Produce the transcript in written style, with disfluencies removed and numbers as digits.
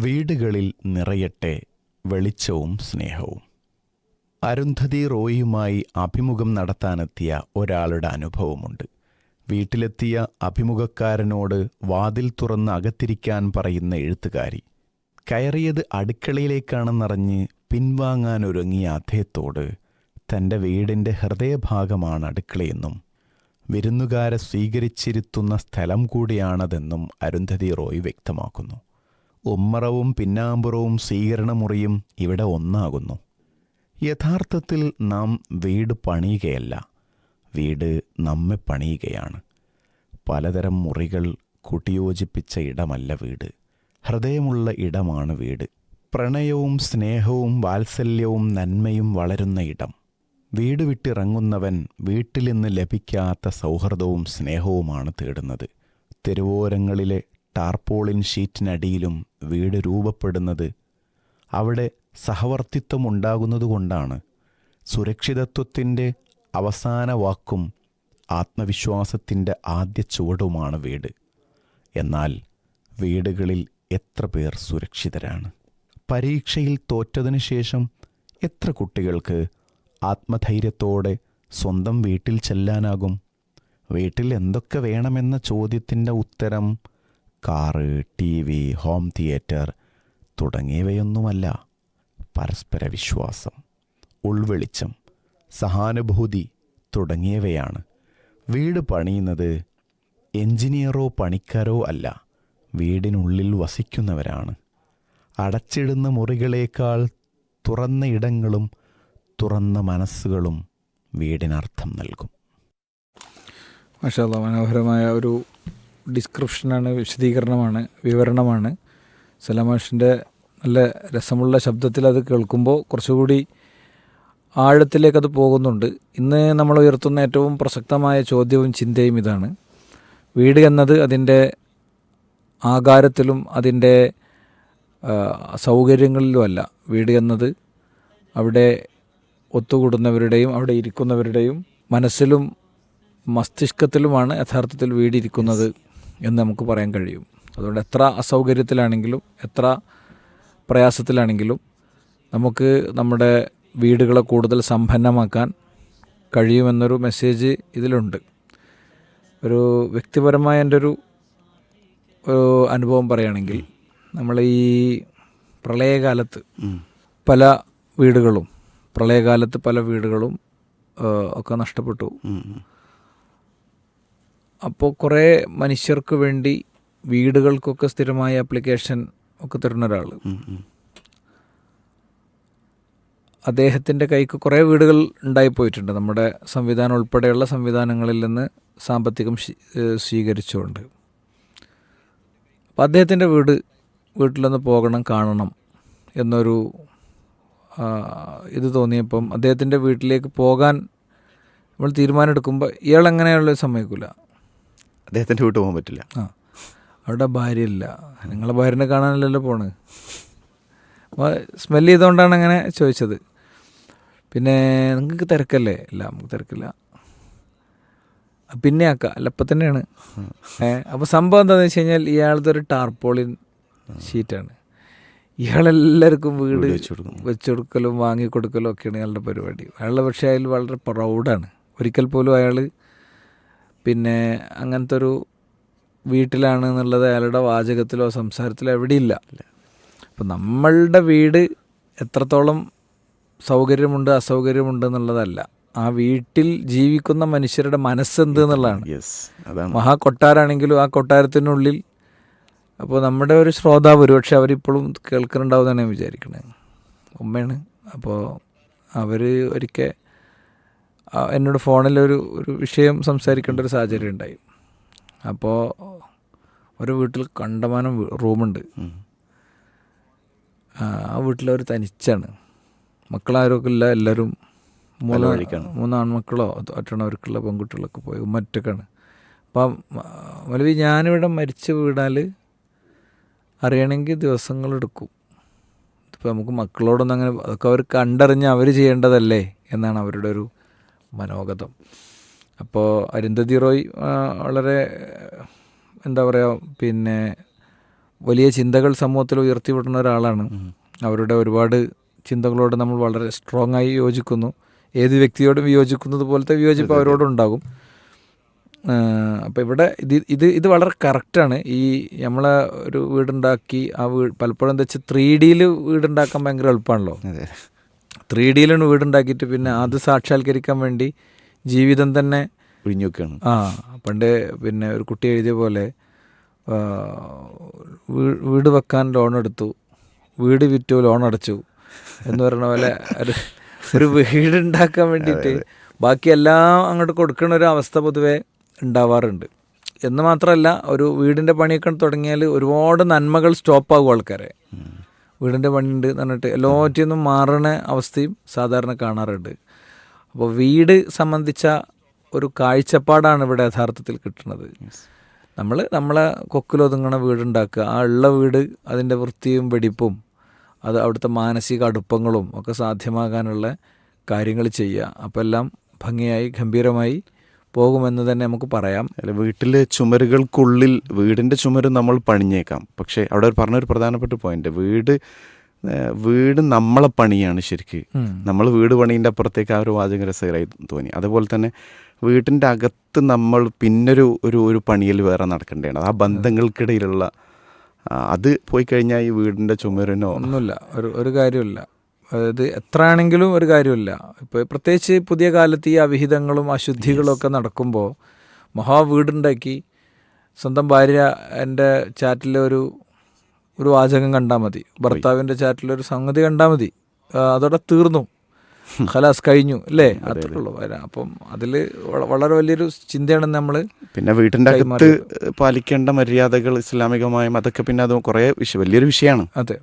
വീടുകളിൽ നിറയട്ടെ വെളിച്ചവും സ്നേഹവും. അരുന്ധതി റോയിയുമായി അഭിമുഖം നടത്താനെത്തിയ ഒരാളുടെ അനുഭവമുണ്ട്. വീട്ടിലെത്തിയ അഭിമുഖക്കാരനോട് വാതിൽ തുറന്ന് അകത്തിരിക്കാൻ പറയുന്ന എഴുത്തുകാരി. കയറിയത് അടുക്കളയിലേക്കാണെന്നറിഞ്ഞ് പിൻവാങ്ങാനൊരുങ്ങിയ അദ്ദേഹത്തോട് തൻ്റെ വീടിൻ്റെ ഹൃദയഭാഗമാണ് അടുക്കളയെന്നും വിരുന്നുകാരെ സ്വീകരിച്ചിരുത്തുന്ന സ്ഥലം കൂടിയാണതെന്നും അരുന്ധതി റോയ് വ്യക്തമാക്കുന്നു. ഉമ്മറവും പിന്നാമ്പുറവും സ്വീകരണമുറിയും ഇവിടെ ഒന്നാകുന്നു. യഥാർത്ഥത്തിൽ നാം വീട് പണിയുകയല്ല, വീട് നമ്മെ പണിയുകയാണ്. പലതരം മുറികൾ കൂട്ടിയോജിപ്പിച്ച ഇടമല്ല വീട്, ഹൃദയമുള്ള ഇടമാണ് വീട്. പ്രണയവും സ്നേഹവും വാത്സല്യവും നന്മയും വളരുന്ന ഇടം. വീട് വിട്ടിറങ്ങുന്നവൻ വീട്ടിൽ നിന്ന് ലഭിക്കാത്ത സൗഹൃദവും സ്നേഹവുമാണ് തേടുന്നത്. തെരുവോരങ്ങളിലെ ടാർപോളിൻ ഷീറ്റിനടിയിലും വീട് രൂപപ്പെടുന്നത് അവിടെ സഹവർത്തിത്വം ഉണ്ടാകുന്നതുകൊണ്ടാണ്. സുരക്ഷിതത്വത്തിൻ്റെ അവസാന വാക്കും ആത്മവിശ്വാസത്തിൻ്റെ ആദ്യ ചുവടുമാണ് വീട്. എന്നാൽ വീടുകളിൽ എത്ര പേർ സുരക്ഷിതരാണ്? പരീക്ഷയിൽ തോറ്റതിനു ശേഷം എത്ര കുട്ടികൾക്ക് ആത്മധൈര്യത്തോടെ സ്വന്തം വീട്ടിൽ ചെല്ലാനാകും? വീട്ടിൽ എന്തൊക്കെ വേണമെന്ന ചോദ്യത്തിൻ്റെ ഉത്തരം കാറ്, TV, ഹോം തിയേറ്റർ തുടങ്ങിയവയൊന്നുമല്ല. പരസ്പര വിശ്വാസം, ഉൾവെളിച്ചം, സഹാനുഭൂതി തുടങ്ങിയവയാണ്. വീട് പണിയുന്നത് എഞ്ചിനീയറോ പണിക്കാരോ അല്ല, വീടിനുള്ളിൽ വസിക്കുന്നവരാണ്. അടച്ചിടുന്ന മുറികളേക്കാൾ തുറന്ന ഇടങ്ങളും തുറന്ന മനസ്സുകളും വീടിനർത്ഥം നൽകും. മാഷാ അല്ലാഹ്, മനോഹരമായ ഒരു ഡിസ്ക്രിപ്ഷനാണ്, വിശദീകരണമാണ്, വിവരണമാണ്. സലാമാഷിൻ്റെ നല്ല രസമുള്ള ശബ്ദത്തിൽ അത് കേൾക്കുമ്പോൾ കുറച്ചുകൂടി ആഴത്തിലേക്കത് പോകുന്നുണ്ട്. ഇന്ന് നമ്മൾ ഉയർത്തുന്ന ഏറ്റവും പ്രസക്തമായ ചോദ്യവും ചിന്തയും ഇതാണ്: വീട് എന്നത് അതിൻ്റെ ആകാരത്തിലും അതിൻ്റെ സൗകര്യങ്ങളിലുമല്ല. വീട് എന്നത് അവിടെ ഒത്തുകൂടുന്നവരുടെയും അവിടെ ഇരിക്കുന്നവരുടെയും മനസ്സിലും മസ്തിഷ്കത്തിലുമാണ് യഥാർത്ഥത്തിൽ വീടിരിക്കുന്നത് എന്ന് നമുക്ക് പറയാൻ കഴിയും. അതുകൊണ്ട് എത്ര അസൗകര്യത്തിലാണെങ്കിലും എത്ര പ്രയാസത്തിലാണെങ്കിലും നമുക്ക് നമ്മുടെ വീടുകളെ കൂടുതൽ സമ്പന്നമാക്കാൻ കഴിയുമെന്നൊരു മെസ്സേജ് ഇതിലുണ്ട്. ഒരു വ്യക്തിപരമായ എൻ്റെ ഒരു അനുഭവം പറയുകയാണെങ്കിൽ, നമ്മൾ ഈ പ്രളയകാലത്ത് പല വീടുകളും ഒക്കെ നഷ്ടപ്പെട്ടു. അപ്പോൾ കുറേ മനുഷ്യർക്ക് വേണ്ടി വീടുകൾക്കൊക്കെ സ്ഥിരമായ ആപ്ലിക്കേഷൻ ഒക്കെ തരുന്ന ഒരാൾ, അദ്ദേഹത്തിൻ്റെ കൈക്ക് കുറേ വീടുകൾ ഉണ്ടായിപ്പോയിട്ടുണ്ട്, നമ്മുടെ സംവിധാനം ഉൾപ്പെടെയുള്ള സംവിധാനങ്ങളിൽ നിന്ന് സാമ്പത്തികം സ്വീകരിച്ചുകൊണ്ട്. അപ്പോൾ അദ്ദേഹത്തിൻ്റെ വീട്ടിലൊന്ന് പോകണം, കാണണം എന്നൊരു ഇത് തോന്നിയപ്പം അദ്ദേഹത്തിൻ്റെ വീട്ടിലേക്ക് പോകാൻ നമ്മൾ തീരുമാനമെടുക്കുമ്പോൾ ഇയാൾ എങ്ങനെയുള്ള സമ്മതിക്കില്ല. അദ്ദേഹത്തിൻ്റെ വീട്ടിൽ പോകാൻ പറ്റില്ല. അവിടെ ഭാര്യയില്ല. നിങ്ങളെ ഭാര്യനെ കാണാനല്ലല്ലോ പോണ്. സ്മെല്ല് ചെയ്തുകൊണ്ടാണ് അങ്ങനെ ചോദിച്ചത്. പിന്നെ നിങ്ങൾക്ക് തിരക്കല്ലേ? ഇല്ല, നമുക്ക് തിരക്കില്ല. പിന്നെ ആക്കാം, അല്ല ഇപ്പം തന്നെയാണ്. അപ്പോൾ സംഭവം എന്താണെന്ന് വെച്ച് കഴിഞ്ഞാൽ, ഇയാളത്തെ ഒരു ടാർപോളിൻ ഷീറ്റാണ്. ഇയാളെല്ലാവർക്കും വീട് വെച്ചു കൊടുക്കലും വാങ്ങിക്കൊടുക്കലും ഒക്കെയാണ് ഇയാളുടെ പരിപാടി. അയാളുടെ പക്ഷേ അയാൾ വളരെ പ്രൗഡാണ്. ഒരിക്കൽ പോലും അയാൾ പിന്നെ അങ്ങനത്തെ ഒരു വീട്ടിലാണ് എന്നുള്ളത് അയാളുടെ വാചകത്തിലോ സംസാരത്തിലോ എവിടെയില്ല. അപ്പം നമ്മളുടെ വീട് എത്രത്തോളം സൗകര്യമുണ്ട് അസൗകര്യമുണ്ട് എന്നുള്ളതല്ല, ആ വീട്ടിൽ ജീവിക്കുന്ന മനുഷ്യരുടെ മനസ്സെന്ത് എന്നുള്ളതാണ്. മഹാ കൊട്ടാരാണെങ്കിലും ആ കൊട്ടാരത്തിനുള്ളിൽ, അപ്പോൾ നമ്മുടെ ഒരു ശ്രോതാവ് ഒരുപക്ഷെ അവരിപ്പോഴും കേൾക്കുന്നുണ്ടാവും എന്നാണ് ഞാൻ വിചാരിക്കുന്നത്, ഉമ്മയാണ്. അപ്പോൾ അവർ ഒരിക്കൽ എന്നോട് ഫോണിലൊരു വിഷയം സംസാരിക്കേണ്ട ഒരു സാഹചര്യം ഉണ്ടായി. അപ്പോൾ ഒരു വീട്ടിൽ കണ്ടമാനം റൂമുണ്ട്. ആ വീട്ടിലവർ തനിച്ചാണ്, മക്കളാരൊക്കെ ഇല്ല, എല്ലാവരും മൂന്ന് ആൺമക്കളോ ഒറ്റണവർക്കുള്ള പെൺകുട്ടികളൊക്കെ പോയി ഉമ്മറ്റക്കാണ്. അപ്പം മലവി ഞാനിവിടെ മരിച്ച വീടാൽ അറിയണമെങ്കിൽ ദിവസങ്ങളെടുക്കും. ഇപ്പോൾ നമുക്ക് മക്കളോടൊന്നും അങ്ങനെ, അതൊക്കെ അവർ കണ്ടറിഞ്ഞ് അവർ ചെയ്യേണ്ടതല്ലേ എന്നാണ് അവരുടെ ഒരു മനോഗതം. അപ്പോൾ അരുന്ധതി റോയ് വളരെ എന്താ പറയുക, പിന്നെ വലിയ ചിന്തകൾ സമൂഹത്തിൽ ഉയർത്തിവിടുന്ന ഒരാളാണ്. അവരുടെ ഒരുപാട് ചിന്തകളോട് നമ്മൾ വളരെ സ്ട്രോങ് ആയി യോജിക്കുന്നു. ഏത് വ്യക്തിയോടും വിയോജിക്കുന്നത് പോലത്തെ വിയോജിപ്പ് അവരോടുണ്ടാകും. അപ്പോൾ ഇവിടെ ഇത് വളരെ കറക്റ്റാണ്. ഈ നമ്മളെ ഒരു വീടുണ്ടാക്കി ആ പലപ്പോഴും എന്താ വെച്ചാൽ 3D വീടുണ്ടാക്കാൻ ഭയങ്കര എളുപ്പമാണല്ലോ. 3D വീടുണ്ടാക്കിയിട്ട് പിന്നെ അത് സാക്ഷാത്കരിക്കാൻ വേണ്ടി ജീവിതം തന്നെ ഒഴിഞ്ഞു വെക്കുകയാണ്. പണ്ട് പിന്നെ ഒരു കുട്ടി എഴുതിയ പോലെ വീട് വെക്കാൻ ലോൺ എടുത്തു, വീട് വിറ്റു, ലോൺ അടച്ചു എന്ന് പറയുന്ന പോലെ ഒരു വീടുണ്ടാക്കാൻ വേണ്ടിയിട്ട് ബാക്കിയെല്ലാം അങ്ങോട്ട് കൊടുക്കുന്ന ഒരു അവസ്ഥ പൊതുവെ ഉണ്ടാവാറുണ്ട്. എന്ന് മാത്രമല്ല, ഒരു വീടിൻ്റെ പണിയൊക്കെ തുടങ്ങിയാൽ ഒരുപാട് നന്മകൾ സ്റ്റോപ്പാകും ആൾക്കാരെ. വീടിൻ്റെ പണിയുണ്ട് എന്ന് പറഞ്ഞിട്ട് എല്ലാറ്റിൽ നിന്നും മാറുന്ന അവസ്ഥയും സാധാരണ കാണാറുണ്ട്. അപ്പോൾ വീട് സംബന്ധിച്ച ഒരു കാഴ്ചപ്പാടാണ് ഇവിടെ യഥാർത്ഥത്തിൽ കിട്ടുന്നത്. നമ്മളെ കൊക്കിലൊതുങ്ങണ വീടുണ്ടാക്കുക, ആ ഉള്ള വീട് അതിൻ്റെ വൃത്തിയും വെടിപ്പും അത് അവിടുത്തെ മാനസിക അടുപ്പങ്ങളും ഒക്കെ സാധ്യമാകാനുള്ള കാര്യങ്ങൾ ചെയ്യുക. അപ്പോൾ എല്ലാം ഭംഗിയായി ഗംഭീരമായി പോകുമെന്ന് തന്നെ നമുക്ക് പറയാം. വീട്ടിലെ ചുമരുകൾക്കുള്ളിൽ വീടിൻ്റെ ചുമര് നമ്മൾ പണിഞ്ഞേക്കാം, പക്ഷേ അവിടെ പറഞ്ഞൊരു പ്രധാനപ്പെട്ട പോയിന്റ്, വീട് നമ്മളെ പണിയാണ് ശരിക്ക്. നമ്മൾ വീട് പണീൻ്റെ അപ്പുറത്തേക്ക് ആ ഒരു വാചകം രസകരമായി തോന്നി. അതുപോലെ തന്നെ വീട്ടിൻ്റെ അകത്ത് നമ്മൾ പിന്നൊരു ഒരു പണിയിൽ വേറെ നടക്കേണ്ടതാണ്. ആ ബന്ധങ്ങൾക്കിടയിലുള്ള അത് പോയി കഴിഞ്ഞാൽ ഈ വീടിൻ്റെ ചുമരിനോ ഒന്നുമില്ല, ഒരു കാര്യമില്ല. അതായത് എത്ര ആണെങ്കിലും ഒരു കാര്യമില്ല. ഇപ്പോൾ പ്രത്യേകിച്ച് പുതിയ കാലത്ത് ഈ അവിഹിതങ്ങളും അശുദ്ധികളും ഒക്കെ നടക്കുമ്പോൾ വീടുണ്ടാക്കി സ്വന്തം ഭാര്യ എൻ്റെ ചാറ്റിൽ ഒരു വാചകം കണ്ടാൽ മതി, ഭർത്താവിൻ്റെ ചാറ്റിലൊരു സംഗതി കണ്ടാൽ മതി, അതോടെ തീർന്നു, ഖലാസ് കഴിഞ്ഞു അല്ലേ, അത്രേ ഉള്ളൂ. അപ്പം അതിൽ വളരെ വലിയൊരു ചിന്തയാണ് നമ്മൾ. പിന്നെ വീട്ടിൻ്റെ അകത്ത് പാലിക്കേണ്ട മര്യാദകൾ ഇസ്ലാമികമായും അതൊക്കെ പിന്നെ അത് കുറേ വലിയൊരു വിഷയമാണ്. അതെ.